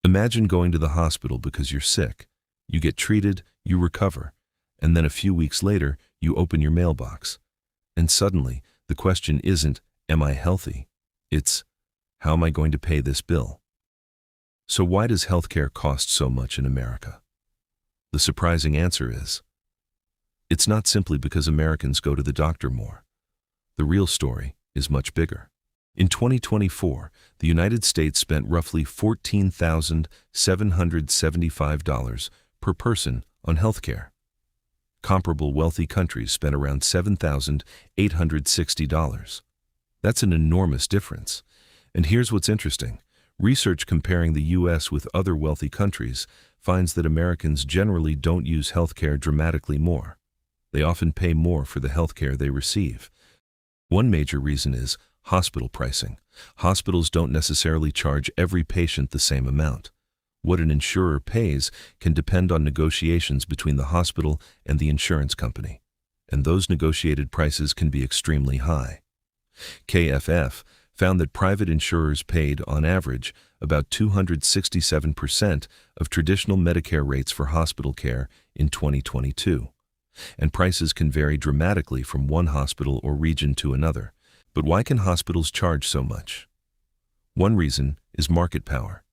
Imagine going to the hospital because you're sick. You get treated, you recover, and then a few weeks later, you open your mailbox. And suddenly, the question isn't, am I healthy? It's, how am I going to pay this bill? So why does healthcare cost so much in America? The surprising answer is, it's not simply because Americans go to the doctor more. The real story is much bigger. In 2024, the United States spent roughly $14,775 per person on healthcare. Comparable wealthy countries spent around $7,860. That's an enormous difference. And here's what's interesting. Research comparing the U.S. with other wealthy countries finds that Americans generally don't use healthcare dramatically more. They often pay more for the healthcare they receive. One major reason is hospital pricing. Hospitals don't necessarily charge every patient the same amount. What an insurer pays can depend on negotiations between the hospital and the insurance company, and those negotiated prices can be extremely high. KFF found that private insurers paid, on average, about 267% of traditional Medicare rates for hospital care in 2022. And prices can vary dramatically from one hospital or region to another. But why can hospitals charge so much? One reason is market power.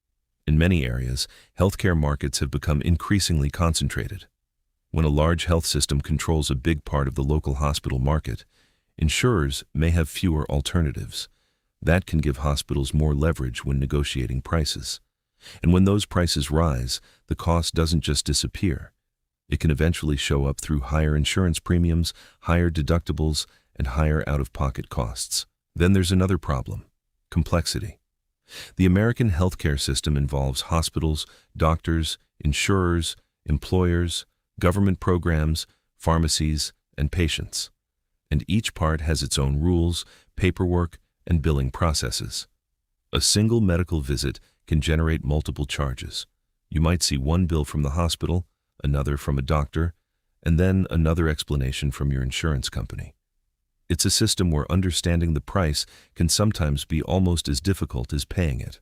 In many areas, healthcare markets have become increasingly concentrated. When a large health system controls a big part of the local hospital market, insurers may have fewer alternatives. That can give hospitals more leverage when negotiating prices. And when those prices rise, the cost doesn't just disappear. It can eventually show up through higher insurance premiums, higher deductibles, and higher out-of-pocket costs. Then there's another problem: complexity. The American healthcare system involves hospitals, doctors, insurers, employers, government programs, pharmacies, and patients. And each part has its own rules, paperwork, and billing processes. A single medical visit can generate multiple charges. You might see one bill from the hospital, another from a doctor, and then another explanation from your insurance company. It's a system where understanding the price can sometimes be almost as difficult as paying it.